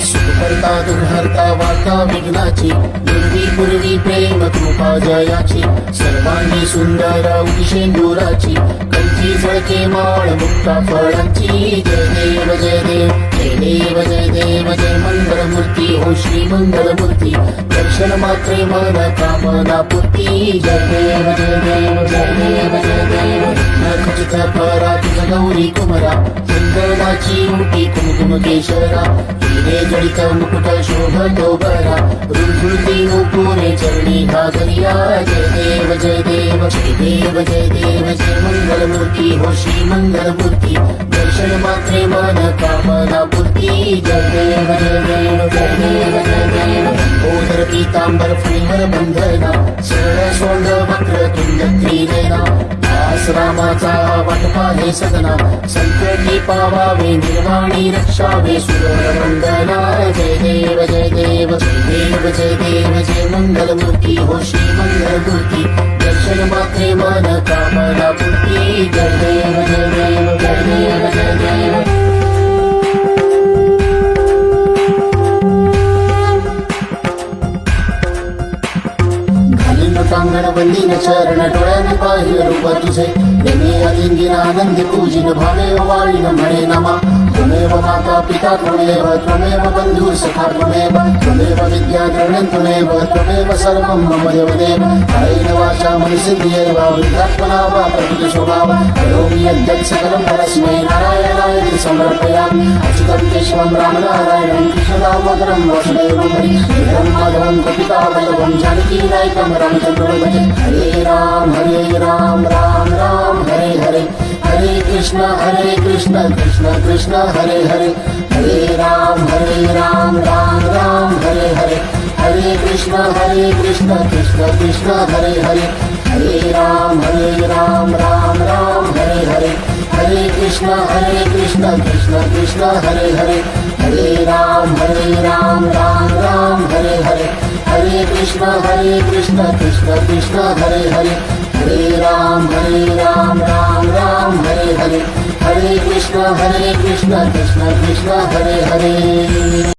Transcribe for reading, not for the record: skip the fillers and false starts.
सुखकर्ता दुर्हर्ता वार्ता विघ्नाची, पूर्वी प्रेम कृपा जयाची, सर्वांगी सुंदर उदिशेंदुराची, कंठी झळके माळ मुक्ता फळांची. जय देव जय देव जय देव जय देव जय मंगलमूर्ती हो श्री मंगलमूर्ती, दर्शन मात्रे मन कामना पूर्ती. जय देव जय देव जय देव जय देव नखचित परा तुझ गौरी कुमरा, चंदनाची मुठी कुमकुम केशरा, हिरे जडित मुकुट शोभतो बरा, रुंझुळती नूपुरे चरणी घागरिया. जय देव जय देव जय देव जय देव जय मंगलमूर्ती हो श्री मंगलमूर्ती, दर्शन मात्रे मन कामना पूर्ती. जय देव जय देव जय देव जय देव ओधर पीतांबर फुलवर बंधना, सरळ सोंड वक्र तुंड त्रिनयना, रामाचा वाटपा हे सदना, संकटी पावावे निर्वाणी रक्षावे सुर वंदना. जय देव जय देव जय देव जय देव जय मंगलमूर्ती हो श्री मंगलमूर्ती, दर्शन मात्रे मन कामना पूर्ती. जय देव जय देव जय देव जय देव कांगण बंदीन चरण डोळ्याने पाहिलं रूप तुझे, प्रेमी अलिंगिन आनंदी पूजिन भावे वाळीन म्हणे नमा. त्वमेव माता पिता त्वमेव, त्वमेव बंधू सखा त्वमेव, त्वमेव विद्या द्रविणं त्वमेव, त्वमेव सर्वं मम देवदेव. कायेन वाचा मनसेन्द्रियैर्वा वृद्धात्मना वा प्रकृति स्वभावा, करोमि यद्यत् सकलं परस्मै नारायणाय समर्पयामि. अच्युतं केशवं रामनारायणं कृष्णदामोदरं वासुदेवं हरिं माधवं गोपिकावल्लभं जानकी नायकं रामचन्द्रं. हरे राम राम राम हरे हरे, हरे कृष्ण कृष्ण कृष्ण हरे हरे, हरे राम राम राम हरे हरे, हरे कृष्ण कृष्ण कृष्ण हरे हरे, हरे राम राम राम हरे हरे, हरे कृष्ण कृष्ण कृष्ण हरे हरे, हरे राम राम राम हरे हरे, हरे कृष्ण कृष्ण कृष्ण हरे हरे, हरे राम राम हरे हरे, हरे कृष्ण कृष्ण कृष्ण हरे हरे.